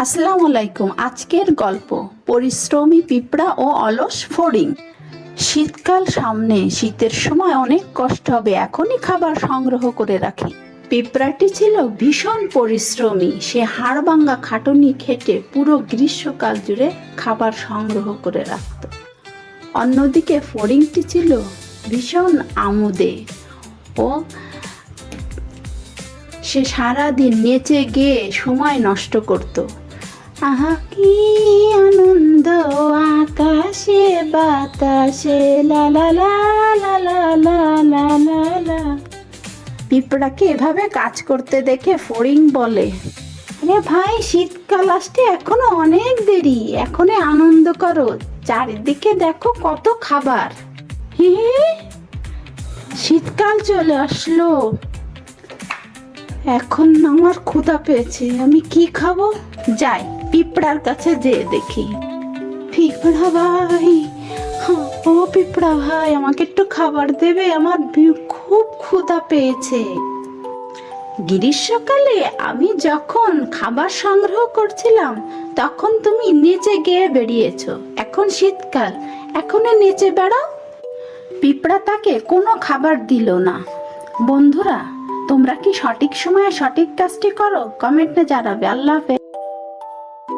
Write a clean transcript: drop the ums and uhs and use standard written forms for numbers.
আসসালামু আলাইকুম। আজকের গল্প পরিশ্রমী পিঁপড়া ও অলস ফড়িং। শীতকাল সামনে, শীতের সময় অনেক কষ্ট হবে, এখনই খাবার সংগ্রহ করে রাখি। পিঁপড়াটি ছিল ভীষণ পরিশ্রমী। সে হাড়ভাঙ্গা খাটুনি খেটে পুরো গ্রীষ্মকাল জুড়ে খাবার সংগ্রহ করে রাখত। অন্যদিকে ফড়িংটি ছিল ভীষণ আমোদে ও সে সারাদিন নেচে গেয়ে সময় নষ্ট করত। আহা কি আনন্দ আকাশে বাতাসে, লা লা লা লা লা লা লা লা লা। পিঁপড়াকে এভাবে কাজ করতে দেখে ফড়িং বলে, আরে ভাই, শীতকাল আসতে এখনো অনেক দেরি, এখনই আনন্দ করো, চারিদিকে দেখো কত খাবার। হি শীতকাল চলে আসলো, এখন আমার ক্ষুধা পেয়েছে, আমি কি খাবো? যাই পিঁপড়ার কাছে যেয়ে দেখি। পিঁপড়া ভাই, ও পিঁপড়া ভাই, আমাকে একটু খাবার দেবে? আমার খুব ক্ষুধা পেয়েছে। গ্রীষ্মকালে আমি যখন খাবার সংগ্রহ করছিলাম তখন তুমি নেচে গেয়ে বেরিয়েছো, এখন শীতকাল, এখনই নেচে বেড়াও। পিঁপড়া তাকে কোনো খাবার দিল না। বন্ধুরা, তোমরা কি সঠিক সময়ে সঠিক কাজটি করো? কমেন্টে জানাবে। আল্লাহ হাফেজ।